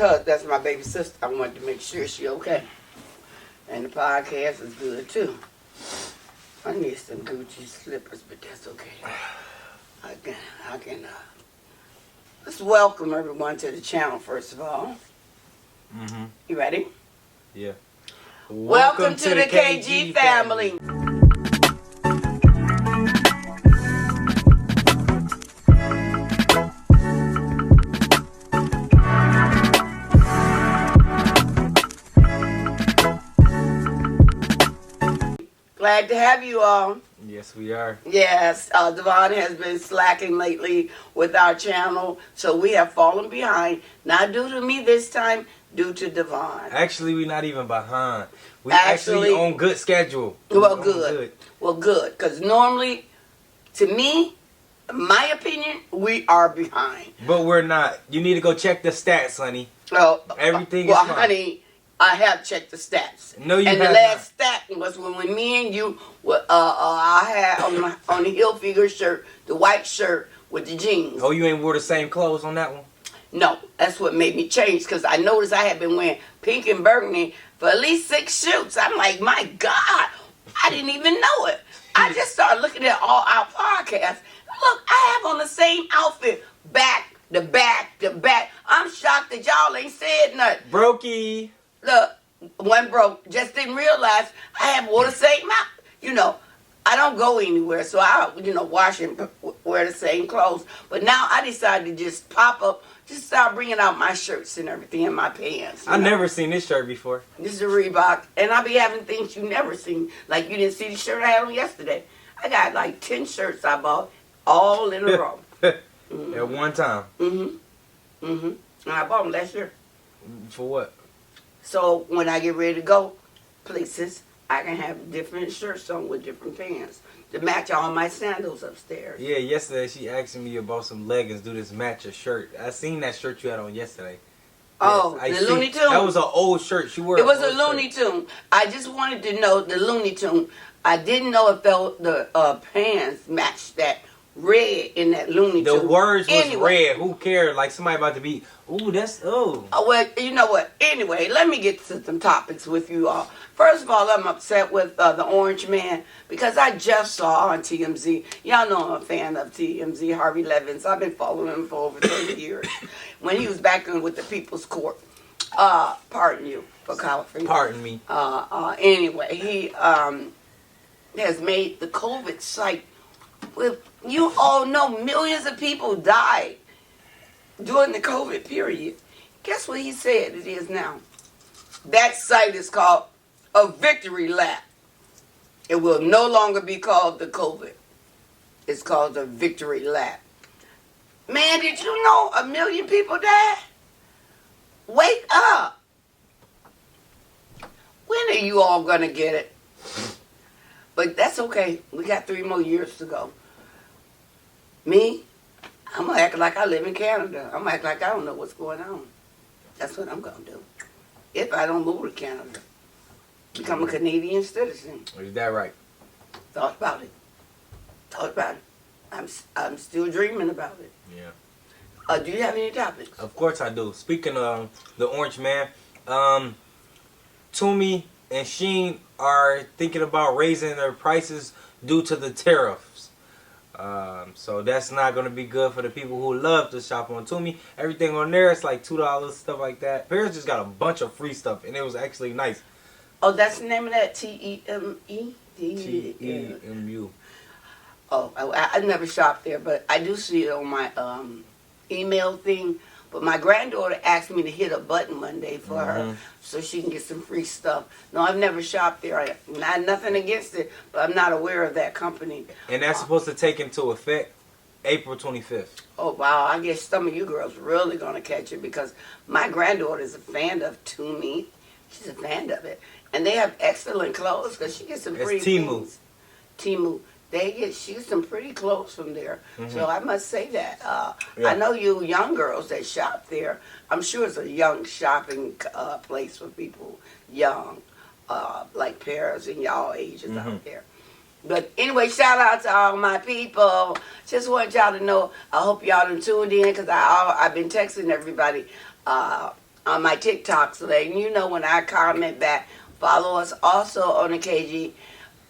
because that's my baby sister. I wanted to make sure she okay. And the podcast is good too. I need some Gucci slippers, but that's okay. I can. Let's welcome everyone to the channel first of all. You ready? Yeah. Welcome to the KG family. Glad to have you all. Yes, we are. Yes, Devon has been slacking lately with our channel, so we have fallen behind. Not due to me this time, due to Devon. Actually, we're not even behind. We actually on good schedule. Well, good. Well, good, because normally, to me, my opinion, we are behind. But we're not. You need to go check the stats, honey. Oh, everything is fine. Well, honey, I have checked the stats. No, you haven't. And the last stat was when me and you were, I had on the Hilfiger shirt, the white shirt with the jeans. Oh, you ain't wore the same clothes on that one? No, that's what made me change, because I noticed I had been wearing pink and burgundy for at least 6 shoots. I'm like, my God, I didn't even know it. I just started looking at all our podcasts. Look, I have on the same outfit, back to back to back. I'm shocked that y'all ain't said nothing. Brokey. Look, one broke. Just didn't realize I have wore the same outfit. You know, I don't go anywhere, so I, wash and wear the same clothes. But now I decided to just pop up, just start bringing out my shirts and everything in my pants. I never seen this shirt before. This is a Reebok, and I be having things you never seen. Like you didn't see the shirt I had on yesterday. I got like 10 shirts I bought, all in a row. At one time. And I bought them last year. For what? So when I get ready to go places, I can have different shirts on with different pants to match all my sandals upstairs. Yeah, yesterday she asked me about some leggings, do this match a shirt. I seen that shirt you had on yesterday. Oh, yes, the Looney Tune? That was an old shirt. She wore it was a Looney Tune. I just wanted to know the Looney Tune. I didn't know if the pants matched that red in that Looney Tune. The words was red. Who cared? Like somebody about to be, ooh, that's, oh. Well, you know what? Anyway, let me get to some topics with you all. First of all, I'm upset with the Orange Man because I just saw on TMZ. Y'all know I'm a fan of TMZ, Harvey Levins. I've been following him for over 30 years. When he was back in with the People's Court. Pardon you for California. Pardon me. Anyway, he has made the COVID site with, you all know, millions of people died during the COVID period. Guess what he said it is now? That site is called a victory lap. It will no longer be called the COVID. It's called the victory lap. Man, did you know 1 million people died? Wake up. When are you all going to get it? But that's okay. We got 3 more years to go. Me, I'm going to act like I live in Canada. I'm going to act like I don't know what's going on. That's what I'm going to do. If I don't move to Canada. Become a Canadian citizen. Is that right? Thought about it. Thought about it. I'm still dreaming about it. Yeah. Do you have any topics? Of course I do. Speaking of the Orange Man, Temu and Shein are thinking about raising their prices due to the tariffs. So that's not going to be good for the people who love to shop on Temu. Everything on there is like $2, stuff like that. Paris just got a bunch of free stuff, and it was actually nice. Oh, that's the name of that? Temu? Temu. Oh, I never shopped there, but I do see it on my email thing. But my granddaughter asked me to hit a button one day for her so she can get some free stuff. No, I've never shopped there. Nothing against it, but I'm not aware of that company. And that's supposed to take into effect April 25th. Oh, wow. I guess some of you girls really going to catch it because my granddaughter is a fan of Temu. She's a fan of it. And they have excellent clothes because she gets some free things. Temu. She gets some pretty clothes from there. So I must say that. I know you young girls that shop there. I'm sure it's a young shopping place for people young, like Paris and y'all ages out there. But anyway, shout out to all my people. Just want y'all to know, I hope y'all done tuned in because I've been texting everybody on my TikTok, so that you know when I comment back. Follow us also on the KG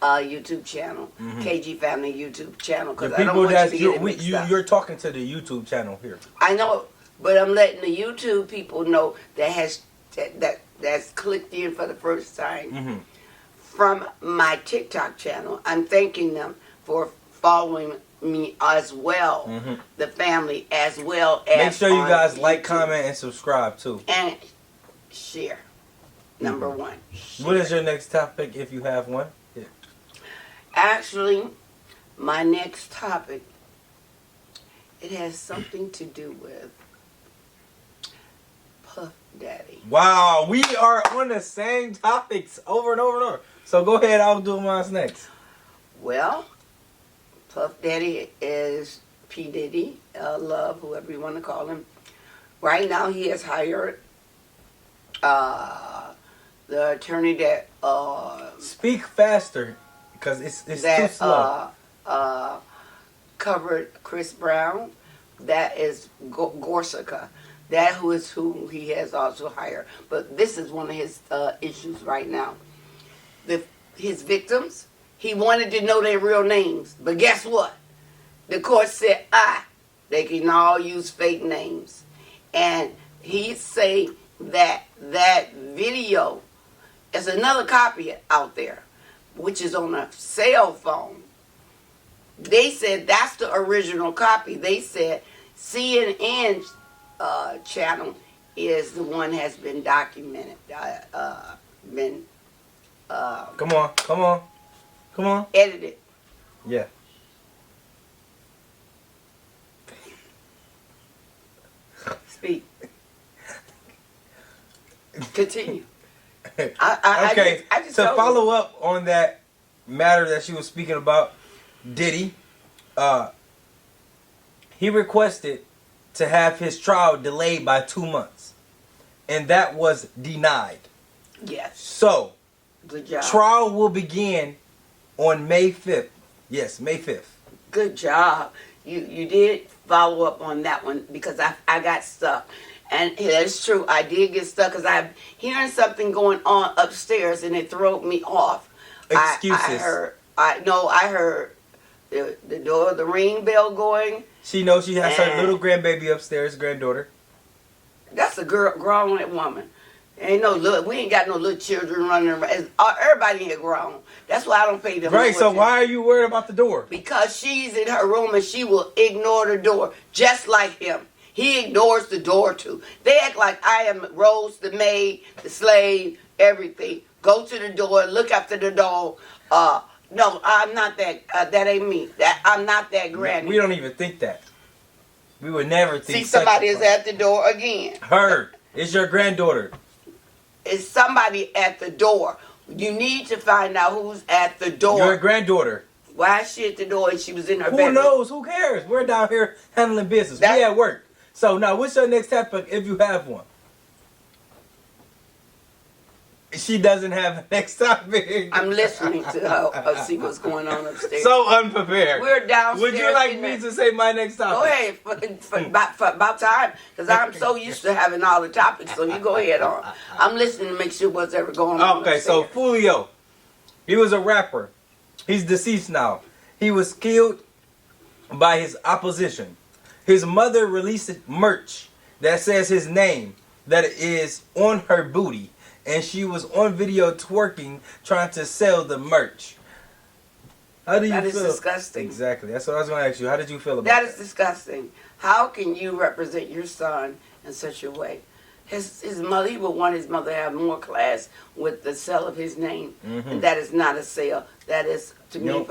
YouTube channel, KG Family YouTube channel, because I don't want you to get it mixed up. You're talking to the YouTube channel here. I know, but I'm letting the YouTube people know that's clicked in for the first time from my TikTok channel. I'm thanking them for following me as well, the family as well as. Make sure you guys like, comment, and subscribe too, and share. Number one. Share. What is your next topic, if you have one? Yeah. Actually, my next topic, it has something to do with Puff Daddy. Wow, we are on the same topics over and over and over. So go ahead, I'll do mine next. Well, Puff Daddy is P. Diddy, Love, whoever you want to call him. Right now he has hired the attorney that speak faster, because it's too slow. Covered Chris Brown. That is Gorsuch. That who he has also hired. But this is one of his issues right now. His victims, he wanted to know their real names. But guess what? The court said, they can all use fake names. And he say that video is another copy out there, which is on a cell phone. They said that's the original copy. They said CNN channel is the one has been documented, Come on. edited. Yeah. Speak. Continue. Okay, I just to follow up on that matter that she was speaking about, Diddy, he requested to have his trial delayed by 2 months, and that was denied. Yes. So, good job. Trial will begin on May 5th. Yes, May 5th. Good job. You did follow up on that one, because I got stuck. And it's true, I did get stuck because I'm hearing something going on upstairs and it threw me off. Excuses. I heard the door, the ring bell going. She knows she has her little grandbaby upstairs, granddaughter. That's a grown woman. We ain't got no little children running around. Everybody here grown. That's why I don't pay them. Right, so why are you worried about the door? Because she's in her room and she will ignore the door, just like him. He ignores the door too. They act like I am Rose, the maid, the slave, everything. Go to the door, look after the dog. No, I'm not that. That ain't me. I'm not that granny. We don't even think that. We would never think. See, somebody is at the door again. Her. It's your granddaughter. It's somebody at the door. You need to find out who's at the door. Your granddaughter. Why is she at the door and she was in her bedroom? Who knows? Who cares? We're down here handling business. We at work. So now, what's your next topic if you have one? She doesn't have a next topic. I'm listening to her see what's going on upstairs. So unprepared. We're downstairs. Would you like me to say my next topic? Go ahead, for about time, because I'm so used to having all the topics. So you go ahead on. I'm listening to make sure what's ever going on. Okay, so Fulio, he was a rapper. He's deceased now. He was killed by his opposition. His mother released merch that says his name, that is on her booty. And she was on video twerking, trying to sell the merch. How do you feel? That is disgusting. Exactly. That's what I was going to ask you. How did you feel about that? That is disgusting. How can you represent your son in such a way? His mother, he would want his mother to have more class with the sale of his name. Mm-hmm. And that is not a sale. That is, to me,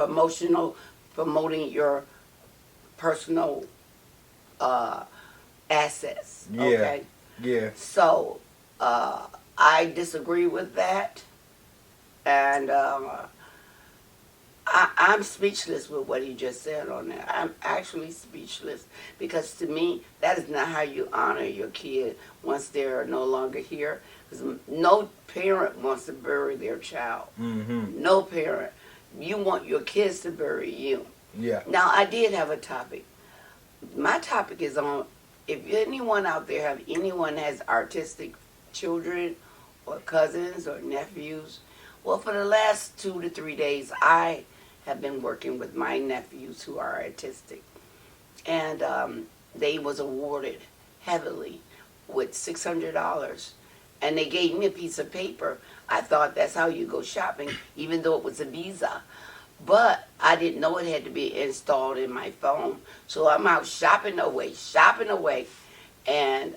promoting your personal assets. Yeah. Okay? Yeah. So, I disagree with that. And I'm speechless with what he just said on there. I'm actually speechless, because to me, that is not how you honor your kid once they're no longer here. Because no parent wants to bury their child. Mm-hmm. No parent. You want your kids to bury you. Yeah. Now, I did have a topic. My topic is on, if anyone out there has artistic children or cousins or nephews. Well, for the last 2 to 3 days, I have been working with my nephews who are autistic, and they was awarded heavily with $600, and they gave me a piece of paper. I thought that's how you go shopping, even though it was a visa. But I didn't know it had to be installed in my phone. So I'm out shopping away, and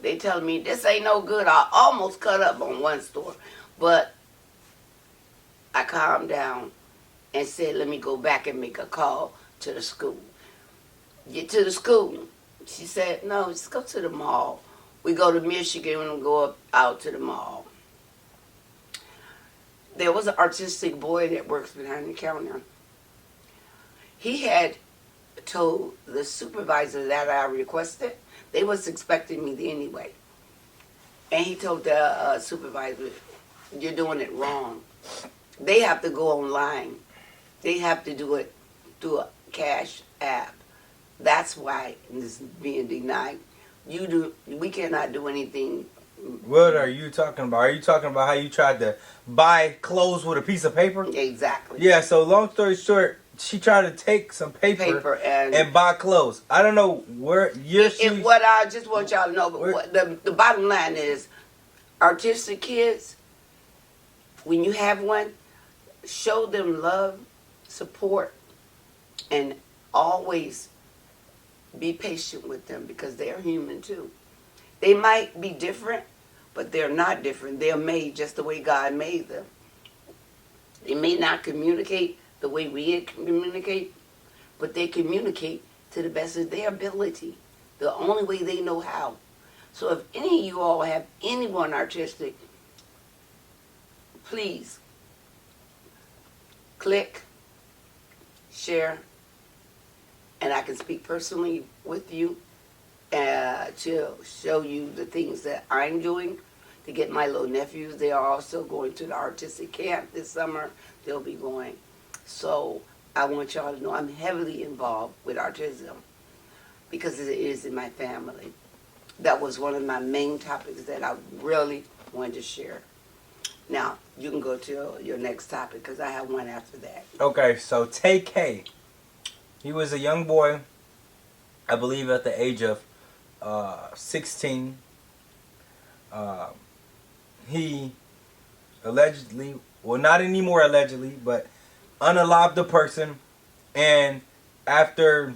they telling me this ain't no good. I almost cut up on one store, but I calmed down and said, let me go back and make a call to the school. Get to the school. She said, no, just go to the mall. We go to Michigan and go out to the mall. There was an artistic boy that works behind the counter. He had told the supervisor that I requested. They was expecting me anyway. And he told the supervisor, you're doing it wrong. They have to go online. They have to do it through a cash app. That's why this is being denied. We cannot do anything. What are you talking about? Are you talking about how you tried to buy clothes with a piece of paper? Exactly. Yeah, so long story short, she tried to take some paper and buy clothes. I don't know where what I just want y'all to know, but what the bottom line is, artistic kids, when you have one, show them love, support, and always be patient with them because they're human too. They might be different, but they're not different. They're made just the way God made them. They may not communicate the way we communicate, but they communicate to the best of their ability, the only way they know how. So if any of you all have anyone artistic, please click, share, and I can speak personally with you to show you the things that I'm doing to get my little nephews. They are also going to the artistic camp this summer. They'll be going. So I want y'all to know I'm heavily involved with autism because it is in my family. That was one of my main topics that I really wanted to share. Now, you can go to your next topic because I have one after that. Okay, so Tay-K. He was a young boy, I believe at the age of 16. He allegedly, well, not anymore allegedly, but unalived a person, and after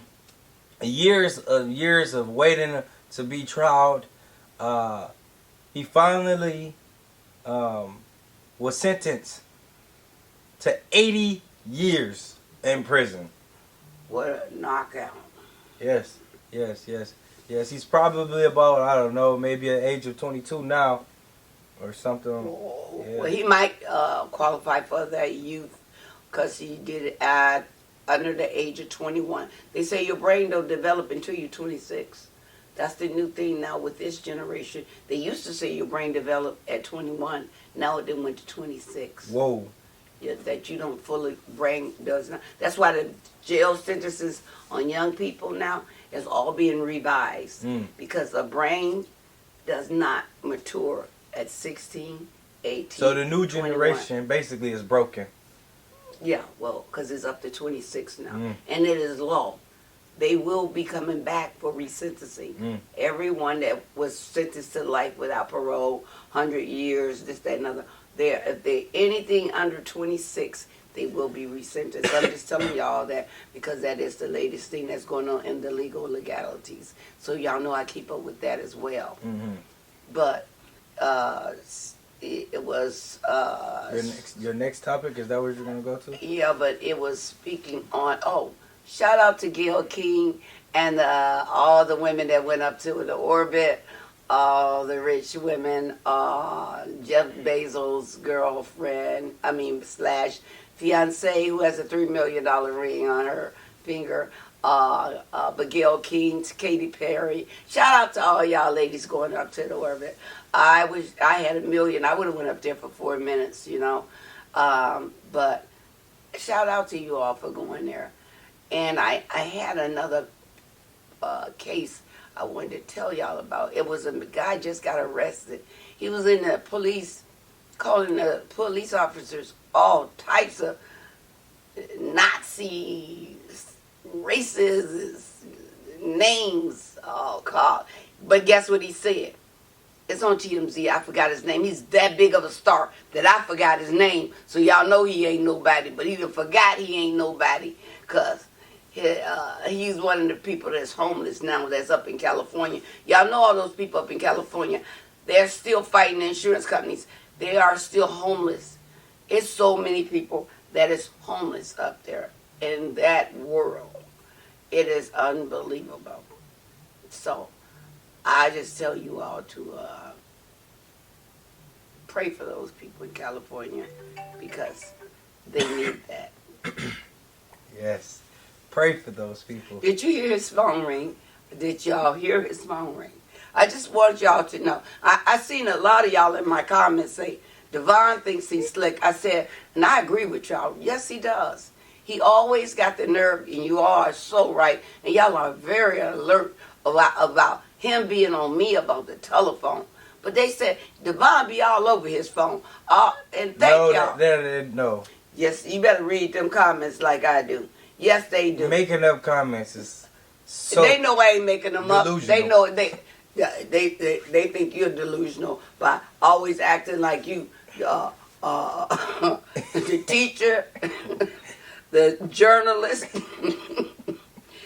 years of waiting to be tried, he finally was sentenced to 80 years in prison. What a knockout. Yes. He's probably about, I don't know, maybe at the age of 22 now or something. Yeah. Well, he might qualify for that youth because he did it at under the age of 21. They say your brain don't develop until you're 26. That's the new thing now with this generation. They used to say your brain developed at 21. Now it went to 26. Whoa. Yeah, that you don't fully, brain does not. That's why the jail sentences on young people now is all being revised. Because a brain does not mature at 16, 18, So the new 21. generation basically is broken. Yeah, well, because it's up to 26 now. And it is law. They will be coming back for resentencing. Everyone that was sentenced to life without parole, 100 years, this, that, and other, if they're anything under 26, they will be resentenced. I'm just telling y'all that because that is the latest thing that's going on in the legal legalities. So y'all know I keep up with that as well. But it was... Your next topic, is that what you're going to go to? Yeah, but it was speaking on... shout out to Gail King and all the women that went up to the orbit, all the rich women, Jeff Bezos' girlfriend, / fiance who has a $3 million ring on her finger, but Gail King, Katy Perry. Shout out to all y'all ladies going up to the orbit. I had $1 million. I would have went up there for 4 minutes, but shout out to you all for going there. And I had another case I wanted to tell y'all about. It was a guy just got arrested. He was in the police, calling the police officers all types of Nazi, racist names, all called. But guess what he said? It's on TMZ. I forgot his name. He's that big of a star that I forgot his name. So y'all know he ain't nobody. But he done forgot he ain't nobody. Because he's one of the people that's homeless now that's up in California. Y'all know all those people up in California. They're still fighting the insurance companies. They are still homeless. It's so many people that is homeless up there in that world. It is unbelievable. So I just tell you all to pray for those people in California because they need that. Yes. Pray for those people. Did you hear his phone ring? Did y'all hear his phone ring? I just want y'all to know. I seen a lot of y'all in my comments say, Devon thinks he's slick. I said, and I agree with y'all. Yes, he does. He always got the nerve, and you all are so right. And y'all are very alert about him being on me about the telephone. But they said, Devon be all over his phone. And thank y'all. No. Yes, you better read them comments like I do. Yes, they do. Making up comments is so they know I ain't making them up. delusional. They know they think you're delusional by always acting like you, the teacher, the journalist.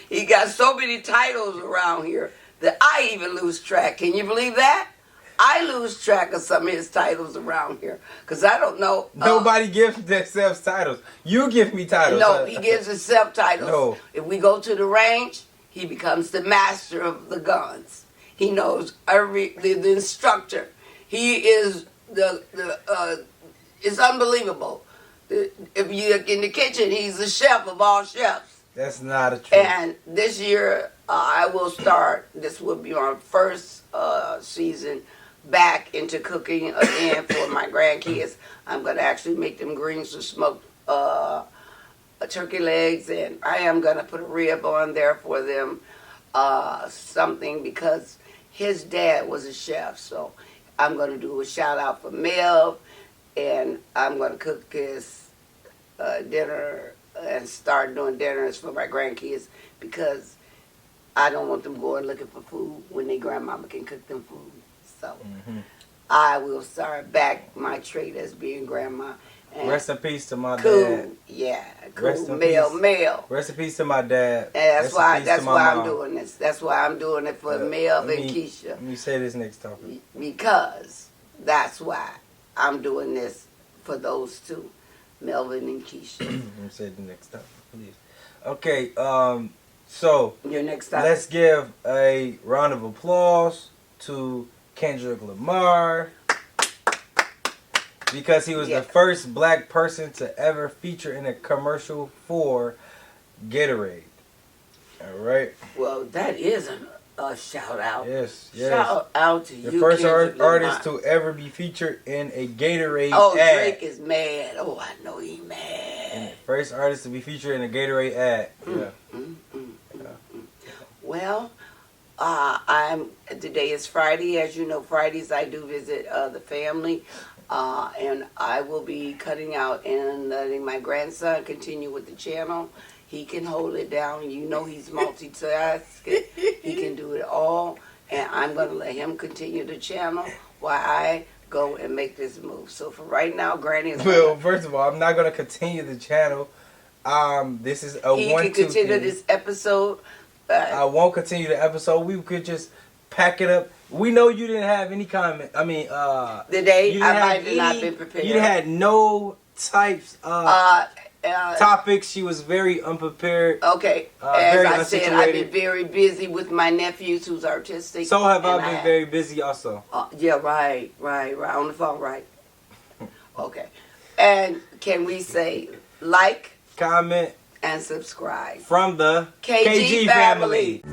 He got so many titles around here that I even lose track. Can you believe that? I lose track of some of his titles around here because I don't know. Nobody gives themselves titles. You give me titles. No, he gives himself titles. No. If we go to the range, he becomes the master of the guns. He knows the instructor. He is it's unbelievable. If you're in the kitchen, he's the chef of all chefs. That's not a truth. And this year, I will start. This will be our first season back into cooking again for my grandkids. I'm going to actually make them greens with smoked turkey legs, and I am going to put a rib on there for them, something, because his dad was a chef. So I'm going to do a shout out for Mel, and I'm going to cook his dinner and start doing dinners for my grandkids because I don't want them going looking for food when their grandmama can cook them food. So I will start back my trait as being grandma. And rest in peace to my cool, dad. Yeah, cool. Rest in Mel. Rest in peace to my dad. And that's why mom. I'm doing this. That's why I'm doing it for Mel and Keisha. Let me say this next topic. Because that's why I'm doing this for those two, Melvin and Keisha. Let me say the next topic, please. Okay, so your next topic. Let's give a round of applause to Kendrick Lamar because he was the first black person to ever feature in a commercial for Gatorade. All right. Well, that is a shout out. Yes. Shout out to you. The first artist to ever be featured in a Gatorade ad. Oh, Drake is mad. Oh, I know he mad. And the first artist to be featured in a Gatorade ad. Well, today is Friday. As you know, Fridays I do visit the family. And I will be cutting out and letting my grandson continue with the channel. He can hold it down. You know he's multitasking. He can do it all. And I'm going to let him continue the channel while I go and make this move. So for right now, Granny is... Well, first of all, I'm not going to continue the channel. This is a he can continue this episode. I won't continue the episode. We could just pack it up. We know you didn't have any comment. I mean, today I might have not been prepared. You had no types of topics. She was very unprepared. Okay, as I said, I've been very busy with my nephews who's artistic. So have I been very busy also. Yeah, right, on the phone, right. Okay, and can we say like, comment, and subscribe from the KG family.